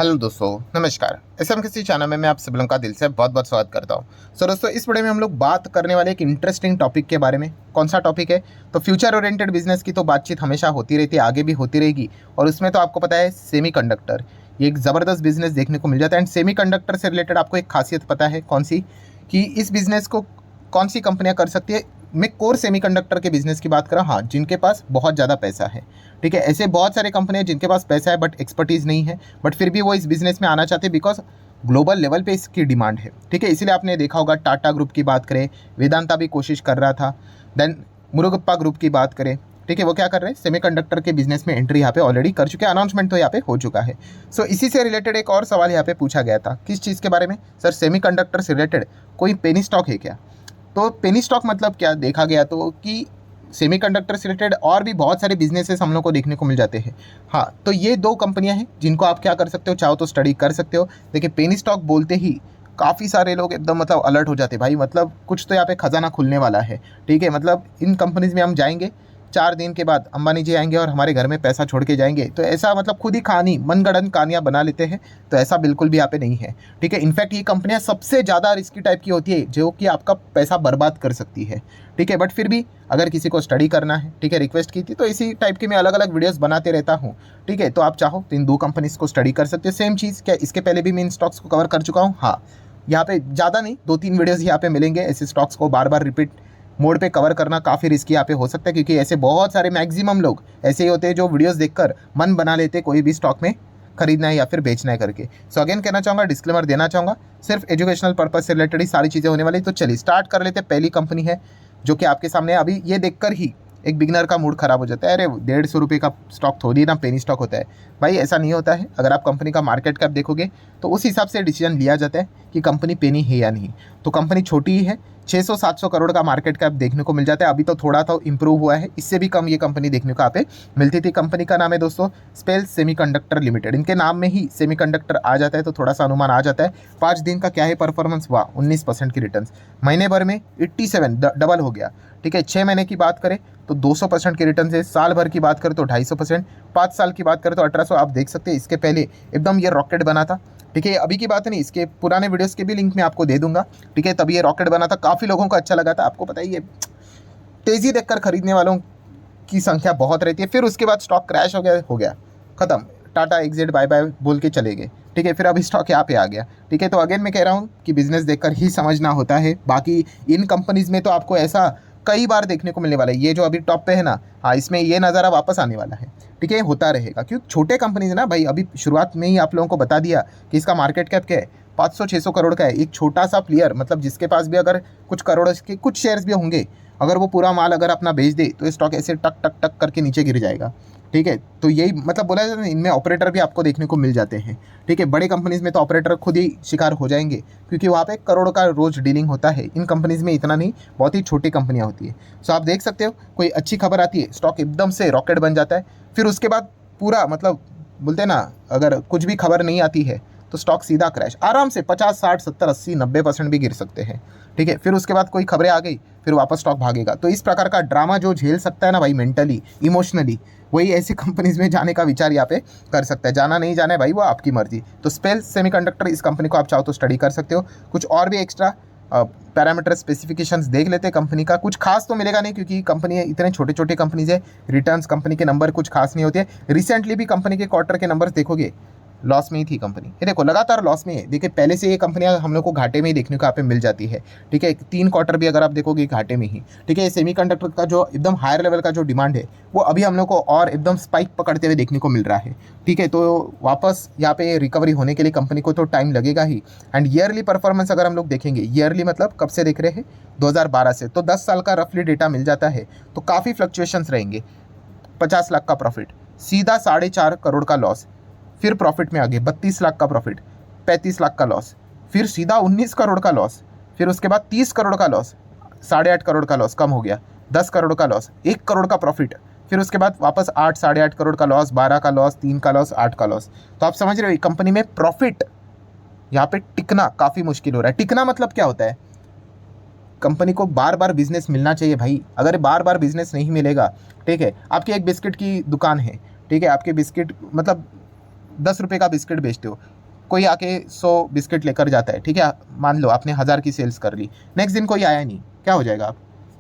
Hello दोस्तों, नमस्कार। SM किसी चैनल में मैं आप सभी लोगों का दिल से बहुत बहुत स्वागत करता हूं। दोस्तों, इस वीडियो में हम लोग बात करने वाले एक इंटरेस्टिंग टॉपिक के बारे में। कौन सा टॉपिक है? तो फ्यूचर ओरिएंटेड बिजनेस की तो बातचीत हमेशा होती रहती है, आगे भी होती रहेगी। और उसमें तो आपको पता है सेमीकंडक्टर, ये एक ज़बरदस्त बिजनेस देखने को मिल जाता है। एंड सेमीकंडक्टर से रिलेटेड आपको एक खासियत पता है कौन सी, कि इस बिज़नेस को कौन सी कंपनियाँ कर सकती है। मैं कोर सेमीकंडक्टर के बिज़नेस की बात कर रहा हूँ, हाँ, जिनके पास बहुत ज़्यादा पैसा है। ठीक है, ऐसे बहुत सारे कंपनियाँ जिनके पास पैसा है बट एक्सपर्टीज़ नहीं है, बट फिर भी वो इस बिज़नेस में आना चाहते हैं बिकॉज ग्लोबल लेवल पे इसकी डिमांड है। ठीक है, इसीलिए आपने देखा होगा टाटा ग्रुप की बात करें, वेदांता भी कोशिश कर रहा था। देन मुरुगप्पा ग्रुप की बात करें, ठीक है, वो क्या कर रहे हैं, सेमीकंडक्टर के बिजनेस में एंट्री यहाँ पे ऑलरेडी कर चुके हैं। अनाउंसमेंट तो यहाँ पे हो चुका है। सो इसी से रिलेटेड एक और सवाल यहाँ पे पूछा गया था, किस चीज़ के बारे में? सर, सेमीकंडक्टर से रिलेटेड कोई पेनी स्टॉक है क्या? तो पेनी स्टॉक मतलब क्या देखा गया तो कि सेमीकंडक्टर से रिलेटेड और भी बहुत सारे बिजनेसेस हम लोग को देखने को मिल जाते हैं। हाँ, तो ये दो कंपनियां हैं जिनको आप क्या कर सकते हो, चाहो तो स्टडी कर सकते हो। देखिए, पेनी स्टॉक बोलते ही काफ़ी सारे लोग एकदम मतलब अलर्ट हो जाते हैं, भाई मतलब कुछ तो यहाँ पे खजाना खुलने वाला है। ठीक है, मतलब इन कंपनीज में हम जाएंगे, 4 दिन के बाद अंबानी जी आएंगे और हमारे घर में पैसा छोड़ के जाएंगे। तो ऐसा मतलब खुद ही कहानी मनगढ़ंत कहानियाँ बना लेते हैं। तो ऐसा बिल्कुल भी यहाँ पे नहीं है। ठीक है, इनफैक्ट ये कंपनियाँ सबसे ज़्यादा रिस्की टाइप की होती है, जो कि आपका पैसा बर्बाद कर सकती है। ठीक है, बट फिर भी अगर किसी को स्टडी करना है, ठीक है, रिक्वेस्ट की थी तो इसी टाइप की मैं अलग अलग वीडियोस बनाते रहता हूँ। ठीक है, तो आप चाहो तो इन दो कंपनीज को स्टडी कर सकते हो। सेम चीज़ क्या, इसके पहले भी मैं इन स्टॉक्स को कवर कर चुका हूँ। हाँ, यहाँ पे ज़्यादा नहीं, 2-3 वीडियोज़ यहाँ पे मिलेंगे। ऐसे स्टॉक्स को बार बार रिपीट मोड पे कवर करना काफ़ी रिस्की यहाँ पे हो सकता है, क्योंकि ऐसे बहुत सारे मैक्सिमम लोग ऐसे ही होते हैं जो वीडियोस देखकर मन बना लेते हैं कोई भी स्टॉक में खरीदना है या फिर बेचना है करके। सो अगेन कहना चाहूँगा, डिस्क्लेमर देना चाहूँगा, सिर्फ एजुकेशनल पर्पज से रिलेटेड ही सारी चीज़ें होने वाली। तो चलिए स्टार्ट कर लेते हैं। पहली कंपनी है जो कि आपके सामने अभी ये देखकर ही एक बिगनर का मूड खराब हो जाता है, अरे 150 रुपये का स्टॉक थोड़ी ना पेनी स्टॉक होता है। भाई ऐसा नहीं होता है। अगर आप कंपनी का मार्केट कैप देखोगे तो उस हिसाब से डिसीजन लिया जाता है कि कंपनी पेनी है या नहीं। तो कंपनी छोटी ही है, 600-700 करोड़ का मार्केट कैप देखने को मिल जाता है। अभी तो थोड़ा तो इंप्रूव हुआ है, इससे भी कम ये कंपनी देखने को यहाँ पे मिलती थी। कंपनी का नाम है दोस्तों स्पेल सेमीकंडक्टर लिमिटेड। इनके नाम में ही सेमीकंडक्टर आ जाता है तो थोड़ा सा अनुमान आ जाता है। 5 दिन का क्या है परफॉर्मेंस हुआ, 19% की रिटर्न, महीने भर में 87 डबल हो गया। ठीक है, 6 महीने की बात करें तो 200% की रिटर्न है, साल भर की बात करें तो 250%, 5 साल की बात करें तो 1800। आप देख सकते हैं इसके पहले एकदम ये रॉकेट बना था। ठीक है, अभी की बात नहीं, इसके पुराने वीडियोस के भी लिंक मैं आपको दे दूंगा। ठीक है, तभी ये रॉकेट बना था, काफ़ी लोगों को अच्छा लगा था। आपको पता ही है, तेज़ी देखकर खरीदने वालों की संख्या बहुत रहती है। फिर उसके बाद स्टॉक क्रैश हो गया, खत्म, टाटा एग्जिट बाय बाय बोल के चले गए। ठीक है, फिर अभी स्टॉक यहाँ पे आ गया। ठीक है, तो अगेन मैं कह रहा हूँ कि बिजनेस देखकर ही समझना होता है। बाकी इन कंपनीज में तो आपको ऐसा कई बार देखने को मिलने वाला है। ये जो अभी टॉप पे है ना, हाँ, इसमें ये नज़ारा वापस आने वाला है। ठीक है, होता रहेगा, क्योंकि छोटे कंपनीज ना भाई, अभी शुरुआत में ही आप लोगों को बता दिया कि इसका मार्केट कैप क्या है, 500-600 करोड़ का है। एक छोटा सा प्लेयर, मतलब जिसके पास भी अगर कुछ करोड़ के कुछ शेयर्स भी होंगे, अगर वो पूरा माल अगर अपना बेच दे तो स्टॉक ऐसे टक टक टक करके नीचे गिर जाएगा। ठीक है, तो यही मतलब बोला जाता है, इनमें ऑपरेटर भी आपको देखने को मिल जाते हैं। ठीक है, बड़े कंपनीज में तो ऑपरेटर खुद ही शिकार हो जाएंगे, क्योंकि वहाँ पे करोड़ों का रोज डीलिंग होता है। इन कंपनीज में इतना नहीं, बहुत ही छोटी कंपनियाँ होती है। सो आप देख सकते हो, कोई अच्छी खबर आती है, स्टॉक एकदम से रॉकेट बन जाता है। फिर उसके बाद पूरा मतलब बोलते हैं ना, अगर कुछ भी खबर नहीं आती है तो स्टॉक सीधा क्रैश, आराम से 50-60-70-80-90% भी गिर सकते हैं। ठीक है, फिर उसके बाद कोई खबरें आ गई, फिर वापस स्टॉक भागेगा। तो इस प्रकार का ड्रामा जो झेल सकता है ना भाई, मेंटली इमोशनली, वही ऐसी कंपनीज में जाने का विचार यहाँ पे कर सकता है। जाना नहीं जाना है भाई, वो आपकी मर्जी। तो स्पेल सेमीकंडक्टर, इस कंपनी को आप चाहो तो स्टडी कर सकते हो। कुछ और भी एक्स्ट्रा पैरामीटर स्पेसिफिकेशंस देख लेते हैं कंपनी का। कुछ खास तो मिलेगा नहीं, क्योंकि कंपनी इतने छोटे छोटे कंपनीज है, रिटर्न्स कंपनी के नंबर कुछ खास नहीं होते हैं। रिसेंटली भी कंपनी के क्वार्टर के नंबर्स देखोगे, लॉस में ही थी कंपनी। ये देखो, लगातार लॉस में है। देखिए, पहले से ये कंपनियां हम लोग को घाटे में ही देखने को यहाँ पे मिल जाती है। ठीक है, 3 क्वार्टर भी अगर आप देखोगे घाटे में ही। ठीक है, सेमीकंडक्टर का जो एकदम हायर लेवल का जो डिमांड है, वो अभी हम लोग को और एकदम स्पाइक पकड़ते हुए देखने को मिल रहा है। ठीक है, तो वापस यहाँ पे रिकवरी होने के लिए कंपनी को तो टाइम लगेगा ही। एंड ईयरली परफॉर्मेंस अगर हम लोग देखेंगे, ईयरली मतलब कब से देख रहे हैं, 2012 से, तो 10 साल का रफली डेटा मिल जाता है। तो काफ़ी फ्लक्चुएशंस रहेंगे। 50 लाख का प्रॉफिट, सीधा 4.5 करोड़ का लॉस, फिर प्रॉफिट में आगे 32 लाख का प्रॉफिट, 35 लाख का लॉस, फिर सीधा 19 करोड़ का लॉस, फिर उसके बाद 30 करोड़ का लॉस, 8.5 करोड़ का लॉस कम हो गया, 10 करोड़ का लॉस, 1 करोड़ का प्रॉफिट, फिर उसके बाद वापस 8-8.5 करोड़ का लॉस, 12 का लॉस, 3 का लॉस, 8 का लॉस। तो आप समझ रहे हो, कंपनी में प्रॉफिट यहाँ पे टिकना काफ़ी मुश्किल हो रहा है। टिकना मतलब क्या होता है, कंपनी को बार बार बिजनेस मिलना चाहिए भाई। अगर बार बार बिजनेस नहीं मिलेगा, ठीक है, आपकी एक बिस्किट की दुकान है, ठीक है, आपके बिस्किट मतलब 10 रुपये का बिस्किट बेचते हो, कोई आके 100 बिस्किट लेकर जाता है, ठीक है, मान लो आपने 1000 की सेल्स कर ली, नेक्स्ट दिन कोई आया नहीं, क्या हो जाएगा? आप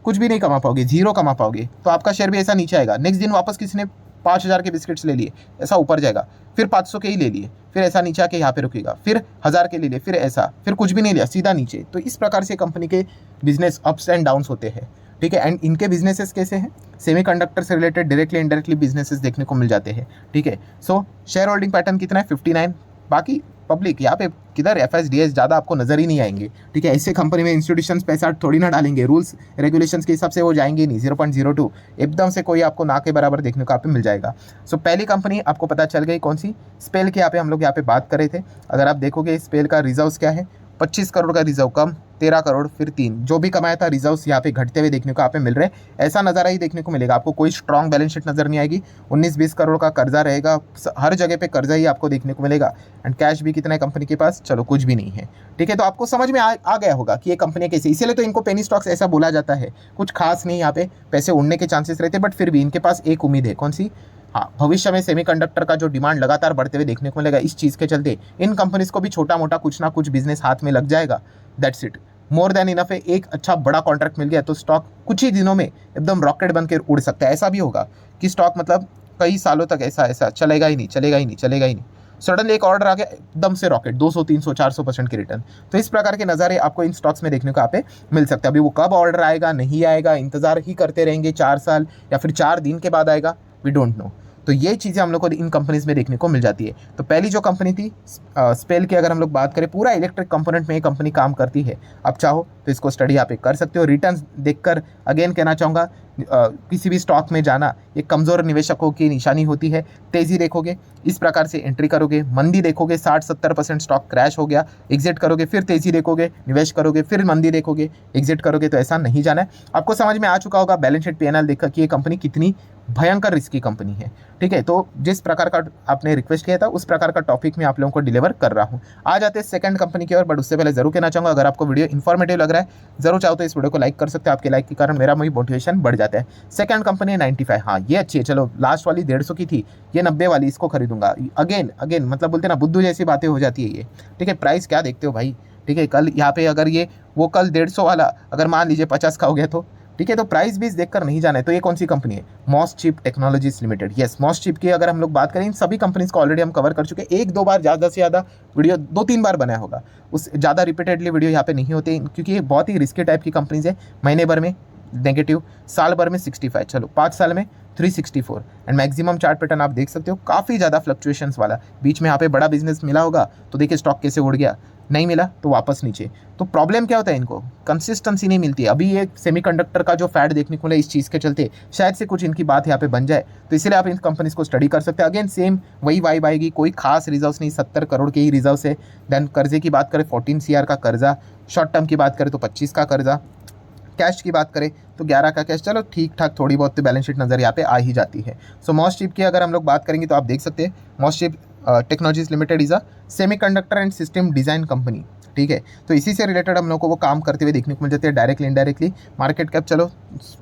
कुछ भी नहीं कमा पाओगे, जीरो कमा पाओगे, तो आपका शेयर भी ऐसा नीचे आएगा। नेक्स्ट दिन वापस किसी ने 5000 के बिस्किट्स ले लिए, ऐसा ऊपर जाएगा, फिर 500 के ही ले लिए, फिर ऐसा नीचे आके यहाँ पे रुकेगा, फिर 1000 के ले लिए, फिर ऐसा, फिर कुछ भी नहीं लिया, सीधा नीचे। तो इस प्रकार से कंपनी के बिजनेस अप्स एंड डाउन्स होते हैं, ठीक है। एंड इनके बिजनेसेस कैसे हैं? सेमीकंडक्टर से रिलेटेड डायरेक्टली इनडायरेक्टली बिजनेसेस देखने को मिल जाते हैं, ठीक है। सो शेयर होल्डिंग पैटर्न कितना है? 59। बाकी पब्लिक यहाँ पे किधर FSDS ज़्यादा आपको नजर ही नहीं आएंगे, ठीक है। ऐसे कंपनी में इंस्टीट्यूशंस पैसा थोड़ी ना डालेंगे, रूल्स रेगुलेशंस के हिसाब से वो जाएंगे नहीं। 0.02 एकदम से कोई आपको ना के बराबर देखने को यहाँ पे मिल जाएगा। सो पहली कंपनी आपको पता चल गई कौन सी? स्पेल की यहाँ पे हम लोग यहाँ पे बात कर रहे थे। अगर आप देखोगे स्पेल का रिजर्व्स क्या है, 25 करोड़ का रिजर्व कम, 13 करोड़ फिर 3, जो भी कमाया था रिजर्व्स यहाँ पे घटते हुए देखने को यहाँ पे मिल रहे हैं। ऐसा नज़ारा ही देखने को मिलेगा आपको, कोई स्ट्रॉन्ग बैलेंस शीट नजर नहीं आएगी। 19-20 करोड़ का कर्जा रहेगा, हर जगह पे कर्जा ही आपको देखने को मिलेगा। एंड कैश भी कितना है कंपनी के पास? चलो कुछ भी नहीं है, ठीक है। तो आपको समझ में आ गया होगा कि ये कंपनी कैसी, इसीलिए तो इनको पेनी स्टॉक्स ऐसा बोला जाता है। कुछ खास नहीं, यहाँ पे पैसे उड़ने के चांसेस रहते, बट फिर भी इनके पास एक उम्मीद है, कौन सी? हाँ, भविष्य में सेमीकंडक्टर का जो डिमांड लगातार बढ़ते हुए देखने को मिलेगा, इस चीज़ के चलते इन कंपनीज को भी छोटा मोटा कुछ ना कुछ बिजनेस हाथ में लग जाएगा। That's it, more than enough है। एक अच्छा बड़ा कॉन्ट्रैक्ट मिल गया तो स्टॉक कुछ ही दिनों में एकदम रॉकेट बनकर उड़ सकता है। ऐसा भी होगा कि स्टॉक मतलब कई सालों तक ऐसा चलेगा ही नहीं, सडनली एक ऑर्डर आ गया, एकदम से रॉकेट 200, 300, 400% की रिटर्न। तो इस प्रकार के नज़ारे आपको इन स्टॉक्स में देखने को यहाँ पे मिल सकता है। अभी वो कब ऑर्डर आएगा, नहीं आएगा, इंतजार ही करते रहेंगे 4 साल या फिर 4 दिन के बाद आएगा, वी डोंट नो। तो ये चीज़ें हम लोग को इन कंपनीज में देखने को मिल जाती है। तो पहली जो कंपनी थी स्पेल की, अगर हम लोग बात करें, पूरा इलेक्ट्रिक कंपोनेंट में ये कंपनी काम करती है। आप चाहो तो इसको स्टडी यहाँ पे कर सकते हो। रिटर्न्स देखकर अगेन कहना चाहूँगा, किसी भी स्टॉक में जाना ये कमज़ोर निवेशकों की निशानी होती है। तेज़ी देखोगे इस प्रकार से एंट्री करोगे, मंदी देखोगे 60-70% स्टॉक क्रैश हो गया, एग्जिट करोगे, फिर तेज़ी देखोगे, निवेश करोगे, फिर मंदी देखोगे, एग्जिट करोगे, तो ऐसा नहीं जाना है। आपको समझ में आ चुका होगा बैलेंस शीट PNL देखकर कि ये कंपनी कितनी भयंकर रिस्की कंपनी है, ठीक है। तो जिस प्रकार का आपने रिक्वेस्ट किया था उस प्रकार का टॉपिक मैं आप लोगों को डिलीवर कर रहा हूँ। आ जाते हैं सेकंड कंपनी की ओर, बट उससे पहले जरूर कहना चाहूँगा, अगर आपको वीडियो इन्फॉर्मेटिव लग रहा है, जरूर चाहो तो इस वीडियो को लाइक कर सकते हो। आपके लाइक के कारण मेरा मोटिवेशन बढ़ जाता है। सेकंड कंपनी है 95। हाँ, ये अच्छी है। चलो, लास्ट वाली 150 की थी, ये 90 वाली, इसको खरीदूंगा। अगेन मतलब बोलते ना, बुद्धू जैसी बातें हो जाती है ये, ठीक है। प्राइस क्या देखते हो भाई, ठीक है। कल यहाँ पे अगर ये वो कल 150 वाला अगर मान लीजिए 50 का हो गया तो, ठीक है। तो प्राइस भी देखकर नहीं जाना है। तो ये कौन सी कंपनी है? मॉसचिप टेक्नोलॉजीज लिमिटेड। यस, मॉसचिप की अगर हम लोग बात करें, इन सभी कंपनीज को ऑलरेडी हम कवर कर चुके हैं। 1-2 बार, ज़्यादा से ज़्यादा वीडियो 2-3 बार बनाया होगा, उस ज़्यादा रिपीटेडली वीडियो यहाँ पे नहीं होते, क्योंकि ये बहुत ही रिस्की टाइप की कंपनीज है। महीने भर में नेगेटिव, साल भर में 65, चलो 5 साल में 364, एंड मैक्सिमम चार्ट पैटर्न आप देख सकते हो, काफ़ी ज़्यादा फ्लक्चुएशंस वाला। बीच में यहाँ पे बड़ा बिजनेस मिला होगा तो देखिए स्टॉक कैसे उड़ गया, नहीं मिला तो वापस नीचे। तो प्रॉब्लम क्या होता है, इनको कंसिस्टेंसी नहीं मिलती है। अभी ये सेमीकंडक्टर का जो फैट देखने को मिला, इस चीज़ के चलते शायद से कुछ इनकी बात यहाँ पे बन जाए, तो इसलिए आप इन कंपनीज को स्टडी कर सकते हैं। अगेन सेम वही वाइब आएगी, कोई खास रिजर्व्स नहीं, 70 करोड़ के ही रिजर्व्स है। देन कर्जे की बात करें 14 CR का कर्जा, शॉर्ट टर्म की बात करें तो 25 का कर्जा, कैश की बात करें तो 11 का कैश। चलो ठीक ठाक, थोड़ी बहुत तो बैलेंस शीट नज़र यहाँ पे आ ही जाती है। सो मॉसचिप की अगर हम लोग बात करेंगे तो आप देख सकते हैं, MosChip Technologies Limited is a semiconductor and system design company, ठीक है। तो इसी से रिलेटेड हम लोग को वो काम करते हुए देखने को मिल जाते हैं, डायरेक्टली इनडायरेक्टली। मार्केट कैप, चलो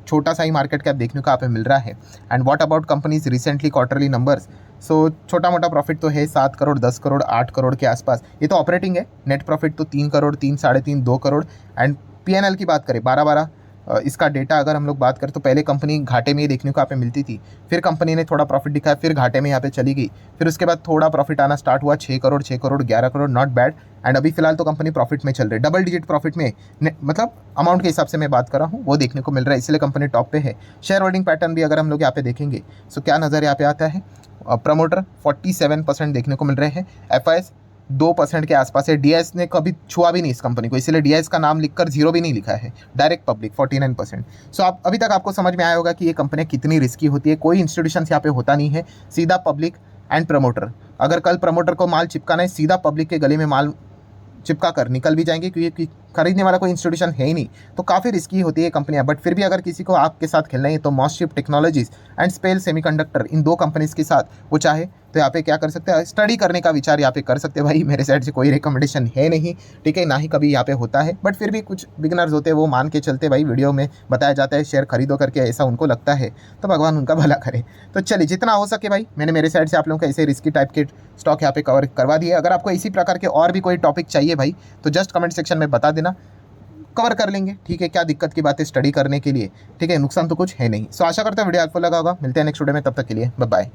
छोटा सा ही मार्केट कैप देखने को यहाँ पे मिल रहा है। And what about companies recently quarterly numbers? So छोटा मोटा प्रॉफिट तो है 7 करोड़, 10 करोड़, 8 करोड़ के आसपास, ये तो ऑपरेटिंग है। नेट प्रॉफिट तो 3 करोड़, 3, 3.5, 2 करोड़। एंड PNL की बात करें 12-12, इसका डेटा अगर हम लोग बात करें तो पहले कंपनी घाटे में ही देखने को यहाँ पे मिलती थी, फिर कंपनी ने थोड़ा प्रॉफिट दिखाया, फिर घाटे में यहाँ पे चली गई, फिर उसके बाद थोड़ा प्रॉफिट आना स्टार्ट हुआ, 6 crore, 6 crore, 11 crore, not bad. And अभी फिलहाल तो कंपनी प्रॉफिट में चल रही है, डबल डिजिट प्रॉफिट में, मतलब अमाउंट के हिसाब से मैं बात कर रहा हूँ, वो देखने को मिल रहा है, इसलिए कंपनी टॉप पे है। शेयर होल्डिंग पैटर्न भी अगर हम लोग यहाँ पे देखेंगे, सो क्या नज़र यहाँ पे आता है? प्रमोटर 47% देखने को मिल रहे हैं, FIS 2% के आसपास है। DIS ने कभी छुआ भी नहीं इस कंपनी को, इसलिए DIS का नाम लिखकर 0 भी नहीं लिखा है। Direct public 49%। सो आप अभी तक आपको समझ में आया होगा कि ये कंपनी कितनी रिस्की होती है। कोई इंस्टीट्यूशन यहाँ पे होता नहीं है, सीधा पब्लिक एंड प्रमोटर। अगर कल प्रमोटर को माल चिपकाना है, सीधा पब्लिक के गले में माल चिपका कर निकल भी जाएंगे, क्योंकि खरीदने वाला कोई इंस्टीट्यूशन है ही नहीं, तो काफ़ी रिस्की होती है कंपनियां। बट फिर भी अगर किसी को आपके साथ खेलना है तो MosChip Technologies and Spel Semiconductor, इन 2 कंपनीज़ के साथ वो चाहे तो यहाँ पे क्या कर सकते हैं, स्टडी करने का विचार यहाँ पे कर सकते हैं। भाई मेरे साइड से कोई रिकमेंडेशन है नहीं, ठीक है, ना ही कभी यहाँ पे होता है। बट फिर भी कुछ बिगनर्स होते हैं, वो मान के चलते भाई वीडियो में बताया जाता है शेयर खरीदो करके, ऐसा उनको लगता है, तो भगवान उनका भला करे। तो चलिए जितना हो सके भाई मैंने मेरे साइड से आप लोगों को ऐसे रिस्की टाइप के स्टॉक यहाँ पे कवर करवा दिए। अगर आपको इसी प्रकार के और भी कोई टॉपिक चाहिए भाई तो जस्ट कमेंट सेक्शन में बता देना, कवर कर लेंगे, ठीक है। क्या दिक्कत की बात है स्टडी करने के लिए, ठीक है, नुकसान तो कुछ है नहीं। सो आशा करता हूँ वीडियो हेल्पफुल लगा होगा। मिलते हैं नेक्स्ट वीडियो में, तब तक के लिए बाय बाय।